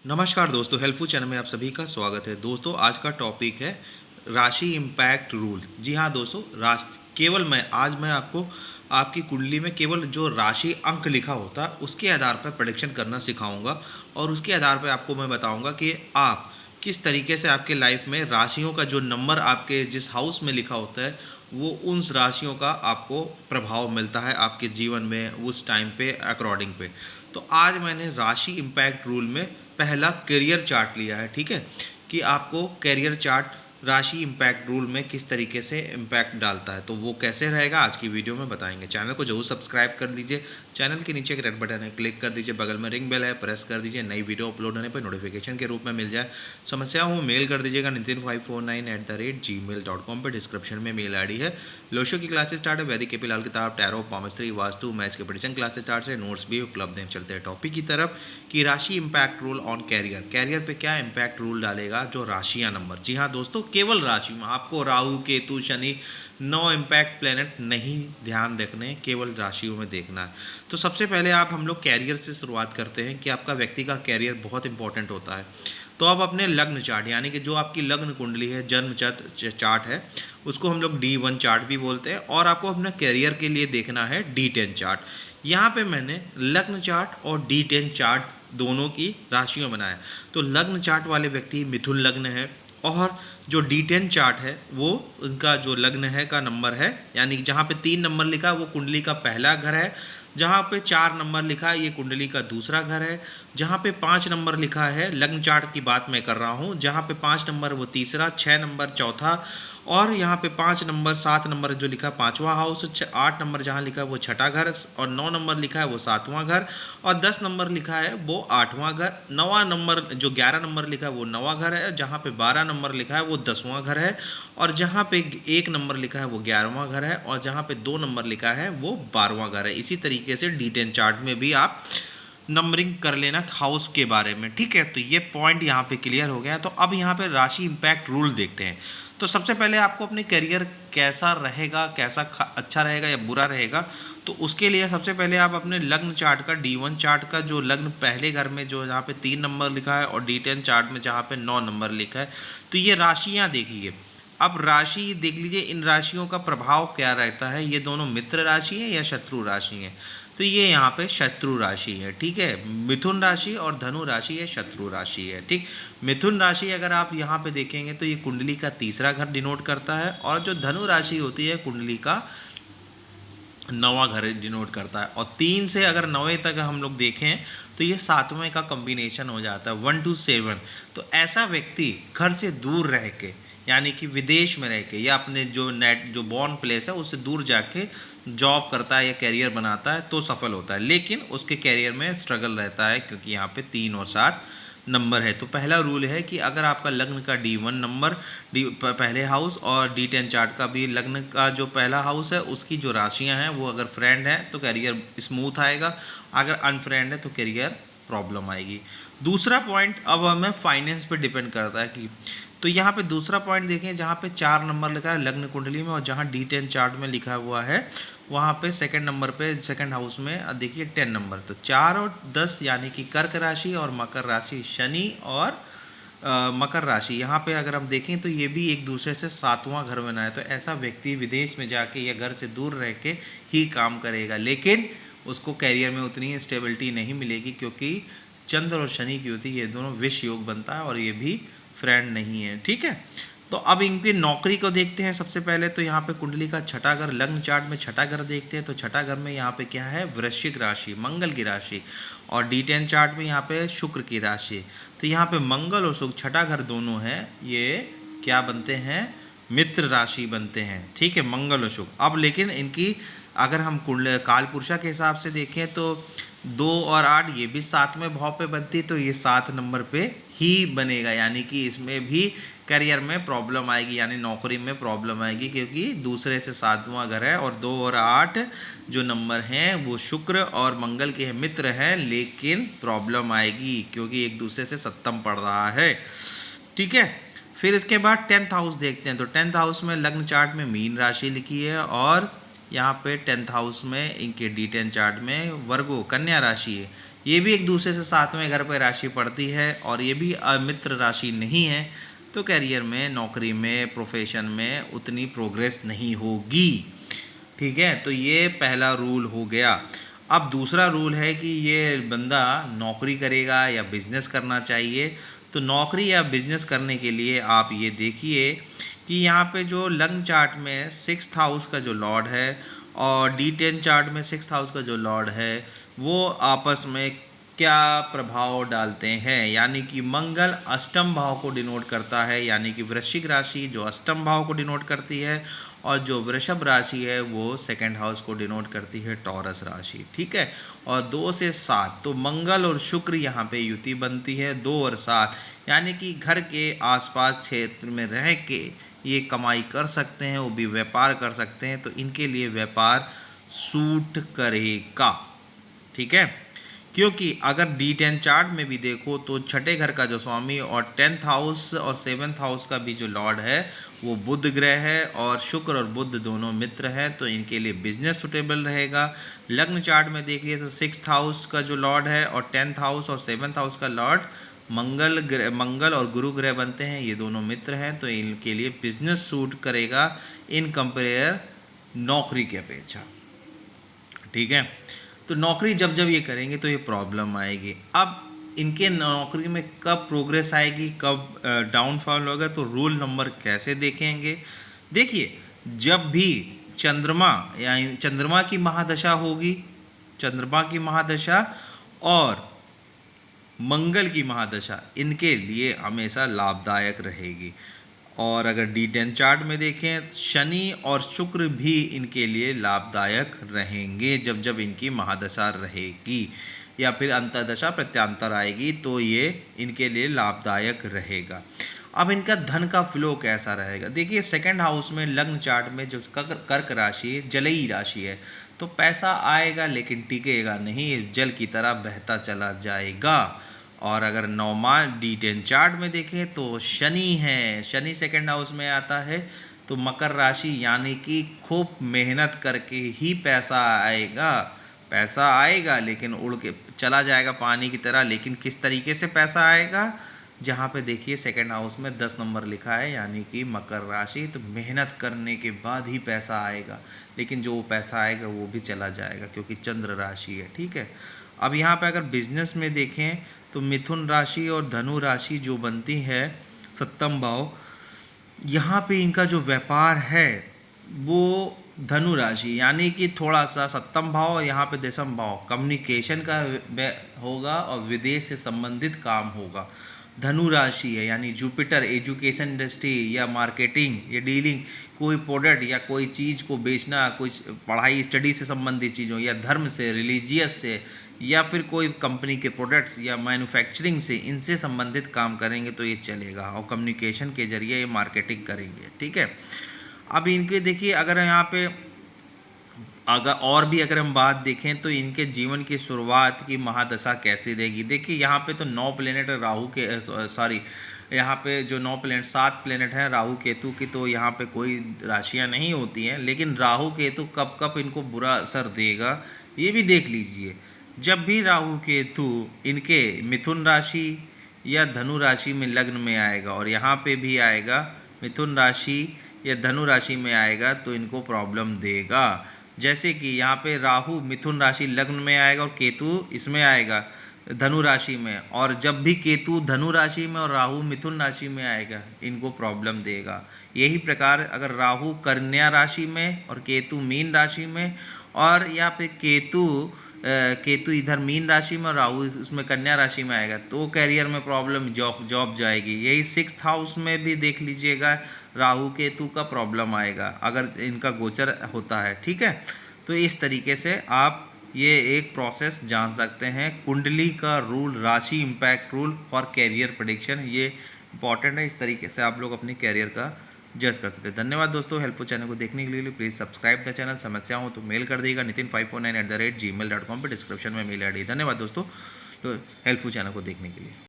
नमस्कार दोस्तों, helpful channel में आप सभी का स्वागत है। दोस्तों, आज का टॉपिक है राशि इम्पैक्ट रूल। जी हाँ दोस्तों, केवल मैं आपको आपकी कुंडली में केवल जो राशि अंक लिखा होता है उसके आधार पर प्रेडिक्शन करना सिखाऊंगा और उसके आधार पर आपको मैं बताऊंगा कि आप किस तरीके से आपके लाइफ में राशियों का जो नंबर आपके जिस हाउस में लिखा होता है वो उन राशियों का आपको प्रभाव मिलता है आपके जीवन में उस टाइम पे अकॉर्डिंग पे। तो आज मैंने राशि इम्पैक्ट रूल में पहला करियर चार्ट लिया है, ठीक है, कि आपको करियर चार्ट राशि इम्पैक्ट रूल में किस तरीके से इम्पैक्ट डालता है। तो वो कैसे रहेगा आज की वीडियो में बताएंगे। चैनल को जरूर सब्सक्राइब कर दीजिए। चैनल के नीचे एक रेड बटन है, क्लिक कर दीजिए। बगल में रिंग बेल है, प्रेस कर दीजिए। नई वीडियो अपलोड होने पर नोटिफिकेशन के रूप में मिल जाए। समस्या हो मेल कर दीजिएगा nitin549@gmail.com पर। डिस्क्रिप्शन में मेल ID है। लोशो की क्लासेस स्टार्ट है। वैदिक KP लाल किताब, टैरो, पामस्त्री, वास्तु, मैच के प्रेडिक्शन क्लासेस स्टार्ट है। नोट्स भी उपलब्ध हैं। चलते हैं टॉपिक की तरफ कि राशि इम्पैक्ट रूल ऑन कैरियर पे क्या इम्पैक्ट रूल डालेगा जो राशियां नंबर। जी हाँ दोस्तों, केवल राशि में आपको Rahu, Ketu, Shani, no impact planet नहीं ध्यान रखने, केवल राशियों में देखना है। तो सबसे पहले हम लोग कैरियर से शुरुआत करते हैं कि आपका व्यक्ति का कैरियर बहुत इंपॉर्टेंट होता है। तो अब अपने लग्न चार्ट यानी कि जो आपकी लग्न कुंडली है, जन्म चार्ट है, उसको हम लोग D1 चार्ट भी बोलते हैं। और आपको अपने कैरियर के लिए देखना है D10 चार्ट। यहाँ पे मैंने लग्न चार्ट और D10 चार्ट दोनों की राशियाँ बनाया। तो लग्न चार्ट वाले व्यक्ति मिथुन लग्न है और जो D10 चार्ट है वो उनका जो लग्न है का नंबर है, यानी कि जहाँ पे 3 नंबर लिखा है वो कुंडली का पहला घर है, जहाँ पे 4 नंबर लिखा है ये कुंडली का दूसरा घर है, जहाँ पे 5 नंबर लिखा है, लग्न चार्ट की बात मैं कर रहा हूँ, जहाँ पे 5 नंबर वो तीसरा, 6 नंबर चौथा, और यहाँ पे 5 नंबर 7 नंबर जो लिखा है पाँचवा हाउस, 8 नंबर जहाँ लिखा है वो छठा घर, और 9 नंबर लिखा है वो सातवां घर, और 10 नंबर लिखा है वो आठवां घर, 9वां नंबर जो 11 नंबर लिखा है वो 9वां घर है, जहाँ पे 12 नंबर लिखा है वो 10वां घर है, और जहाँ पे 1 नंबर लिखा है वो 11वां घर है, और जहाँ पे 2 नंबर लिखा है वो 12वां घर है। इसी तरीके से D10 चार्ट में भी आप नंबरिंग कर लेना हाउस के बारे में, ठीक है। तो ये पॉइंट यहाँ पे क्लियर हो गया। तो अब यहाँ पे राशि इम्पैक्ट रूल देखते हैं। तो सबसे पहले आपको अपने करियर कैसा रहेगा, कैसा अच्छा रहेगा या बुरा रहेगा, तो उसके लिए सबसे पहले आप अपने लग्न चार्ट का D1 चार्ट का जो लग्न पहले घर में जो जहाँ पे 3 नंबर लिखा है और D10 चार्ट में जहाँ पे 9 नंबर लिखा है, तो ये राशियाँ देखिए। अब राशि देख लीजिए, इन राशियों का प्रभाव क्या रहता है। ये दोनों मित्र राशि है या शत्रु राशि है। तो ये यहाँ पे शत्रु राशि है, ठीक है। मिथुन राशि और धनु राशि है, शत्रु राशि है, ठीक। मिथुन राशि अगर आप यहाँ पे देखेंगे तो ये कुंडली का तीसरा घर डिनोट करता है, और जो धनु राशि होती है कुंडली का 9वां घर डिनोट करता है। और 3 से अगर 9वें तक हम लोग देखें तो ये 7वें का कॉम्बिनेशन हो जाता है, 1 to 7। तो ऐसा व्यक्ति घर से दूर रह के, यानी कि विदेश में रह के या अपने जो बॉर्न प्लेस है उससे दूर जाके जॉब करता है या कैरियर बनाता है तो सफल होता है। लेकिन उसके कैरियर में स्ट्रगल रहता है क्योंकि यहाँ पे 3 और 7 नंबर है। तो पहला रूल है कि अगर आपका लग्न का D1 नंबर पहले हाउस और D10 चार्ट का भी लग्न का जो पहला हाउस है उसकी जो राशियां हैं वो अगर फ्रेंड है तो करियर स्मूथ आएगा, अगर अनफ्रेंड है तो करियर प्रॉब्लम आएगी। दूसरा पॉइंट अब हमें फाइनेंस पे डिपेंड करता है कि, तो यहाँ पे दूसरा पॉइंट देखें जहाँ पे 4 नंबर लिखा है लग्न कुंडली में और जहाँ D10 चार्ट में लिखा हुआ है वहाँ पे सेकंड नंबर पे सेकंड हाउस में देखिए 10 नंबर। तो 4 और 10 यानी कि कर्क राशि और मकर राशि, शनि और मकर राशि, यहाँ पे अगर हम देखें तो ये भी एक दूसरे से 7वां घर बना है। तो ऐसा व्यक्ति विदेश में जाके या घर से दूर रह के ही काम करेगा, लेकिन उसको कैरियर में उतनी स्टेबिलिटी नहीं मिलेगी क्योंकि चंद्र और शनि की होती है, ये दोनों विष योग बनता है और ये भी फ्रेंड नहीं है, ठीक है। तो अब इनकी नौकरी को देखते हैं सबसे पहले। तो यहाँ पे कुंडली का छठा घर, लग्न चार्ट में छठा घर देखते हैं। तो छठा घर में यहाँ पे क्या है, वृश्चिक राशि, मंगल की राशि, और D10 चार्ट में यहाँ पे शुक्र की राशि। तो यहाँ पे मंगल और शुक्र छठा घर दोनों हैं, ये क्या बनते हैं, मित्र राशि बनते हैं, ठीक है, मंगल और शुक्र। अब लेकिन इनकी अगर हम कुंडल काल पुरुषा के हिसाब से देखें तो 2 और 8 ये भी 7वें भाव पे बनती है, तो ये 7 नंबर पे ही बनेगा, यानी कि इसमें भी करियर में प्रॉब्लम आएगी, यानी नौकरी में प्रॉब्लम आएगी क्योंकि दूसरे से 7वां घर है। और 2 और 8 जो नंबर हैं वो शुक्र और मंगल के मित्र हैं, लेकिन प्रॉब्लम आएगी क्योंकि एक दूसरे से सप्तम पड़ रहा है, ठीक है। फिर इसके बाद 10th हाउस देखते हैं। तो 10th हाउस में लग्न चार्ट में मीन राशि लिखी है और यहाँ पे 10th हाउस में इनके D10 चार्ट में वर्गो कन्या राशि है। ये भी एक दूसरे से सातवें घर पर राशि पड़ती है और ये भी अमित्र राशि नहीं है, तो करियर में, नौकरी में, प्रोफेशन में उतनी प्रोग्रेस नहीं होगी। ठीक है, तो ये पहला रूल हो गया। अब दूसरा रूल है कि ये बंदा नौकरी करेगा या बिजनेस करना चाहिए। तो नौकरी या बिजनेस करने के लिए आप ये देखिए कि यहाँ पे जो लग्न चार्ट में 6th हाउस का जो लॉर्ड है और D10 चार्ट में 6th हाउस का जो लॉर्ड है वो आपस में क्या प्रभाव डालते हैं। यानी कि मंगल अष्टम भाव को डिनोट करता है, यानी कि वृश्चिक राशि जो अष्टम भाव को डिनोट करती है और जो वृषभ राशि है वो 2nd हाउस को डिनोट करती है, टॉरस राशि। ठीक है, और 2 से 7 तो मंगल और शुक्र यहाँ पे युति बनती है 2 और 7, यानी कि घर के आसपास क्षेत्र में रह के ये कमाई कर सकते हैं, वो भी व्यापार कर सकते हैं, तो इनके लिए व्यापार सूट करेगा। ठीक है, क्योंकि अगर D10 चार्ट में भी देखो तो छठे घर का जो स्वामी और 10th हाउस और 7th हाउस का भी जो लॉर्ड है वो बुध ग्रह है और शुक्र और बुध दोनों मित्र हैं, तो इनके लिए बिजनेस सुटेबल रहेगा। लग्न चार्ट में देखिए तो 6th हाउस का जो लॉर्ड है और 10th हाउस और 7th हाउस का लॉर्ड मंगल और गुरु ग्रह बनते हैं, ये दोनों मित्र हैं, तो इनके लिए बिजनेस सूट करेगा इन कंपेयर नौकरी की अपेक्षा। ठीक है, तो नौकरी जब जब ये करेंगे तो ये प्रॉब्लम आएगी। अब इनके नौकरी में कब प्रोग्रेस आएगी, कब डाउनफॉल होगा, तो रूल नंबर कैसे देखेंगे। देखिए, जब भी चंद्रमा या चंद्रमा की महादशा होगी, चंद्रमा की महादशा और मंगल की महादशा इनके लिए हमेशा लाभदायक रहेगी। और अगर D10 चार्ट में देखें शनि और शुक्र भी इनके लिए लाभदायक रहेंगे जब जब इनकी महादशा रहेगी या फिर अंतर्दशा प्रत्यांतर आएगी तो ये इनके लिए लाभदायक रहेगा। अब इनका धन का फ्लो कैसा रहेगा, देखिए 2nd हाउस में लग्न चार्ट में जो कर्क राशि जलई राशि है, तो पैसा आएगा लेकिन टिकेगा नहीं, जल की तरह बहता चला जाएगा। और अगर नौमा D10 चार्ट में देखें तो शनि है, शनि 2nd हाउस में आता है, तो मकर राशि यानी कि खूब मेहनत करके ही पैसा आएगा, पैसा आएगा लेकिन उड़ के चला जाएगा पानी की तरह। लेकिन किस तरीके से पैसा आएगा, जहाँ पे देखिए 2nd हाउस में 10 नंबर लिखा है यानी कि मकर राशि, तो मेहनत करने के बाद ही पैसा आएगा, लेकिन जो पैसा आएगा वो भी चला जाएगा क्योंकि चंद्र राशि है। ठीक है, अब यहाँ पे अगर बिजनेस में देखें तो मिथुन राशि और धनु राशि जो बनती है 7म भाव, यहाँ पे इनका जो व्यापार है वो धनु राशि यानी कि थोड़ा सा 7म भाव और यहाँ पे 10म भाव कम्युनिकेशन का होगा और विदेश से संबंधित काम होगा। धनु राशि है यानी जुपिटर एजुकेशन इंडस्ट्री या मार्केटिंग या डीलिंग, कोई प्रोडक्ट या कोई चीज़ को बेचना, कुछ पढ़ाई स्टडी से संबंधित चीज़ों या धर्म से, रिलीजियस से, या फिर कोई कंपनी के प्रोडक्ट्स या मैन्युफैक्चरिंग से, इनसे संबंधित काम करेंगे तो ये चलेगा और कम्युनिकेशन के जरिए ये मार्केटिंग करेंगे। ठीक है, अब इनके देखिए अगर यहाँ पे अगर हम बात देखें तो इनके जीवन की शुरुआत की महादशा कैसी रहेगी। देखिए यहाँ पे तो 9 प्लेनेट राहु के यहाँ पे जो 9 प्लेनेट 7 प्लेनेट हैं राहु केतु की, तो यहाँ पे कोई राशियाँ नहीं होती हैं, लेकिन राहु केतु कब कब इनको बुरा असर देगा ये भी देख लीजिए। जब भी राहु केतु इनके मिथुन राशि या धनु राशि में लग्न में आएगा और यहाँ पे भी आएगा मिथुन राशि या धनु राशि में आएगा तो इनको प्रॉब्लम देगा। जैसे कि यहाँ पे राहु मिथुन राशि लग्न में आएगा और केतु इसमें आएगा धनु राशि में, और जब भी केतु धनु राशि में और राहु मिथुन राशि में आएगा इनको प्रॉब्लम देगा। यही प्रकार अगर राहु कन्या राशि में और केतु मीन राशि में, और या फिर केतु इधर मीन राशि में और राहु उसमें कन्या राशि में आएगा तो कैरियर में प्रॉब्लम, जॉब जाएगी। यही 6th हाउस में भी देख लीजिएगा राहु केतु का प्रॉब्लम आएगा अगर इनका गोचर होता है। ठीक है, तो इस तरीके से आप ये एक प्रोसेस जान सकते हैं। कुंडली का रूल, राशि impact rule for career prediction, ये इंपॉर्टेंट है। इस तरीके से आप लोग अपने कैरियर का जज कर सकते हैं। धन्यवाद दोस्तों, हेल्पफुल चैनल को देखने के लिए प्लीज़ सब्सक्राइब द चैनल। समस्या हो तो मेल कर देगा nitin549@gmail.com पे, डिस्क्रिप्शन में मेल आईडी। धन्यवाद दोस्तों, तो हेल्पफुल चैनल को देखने के लिए।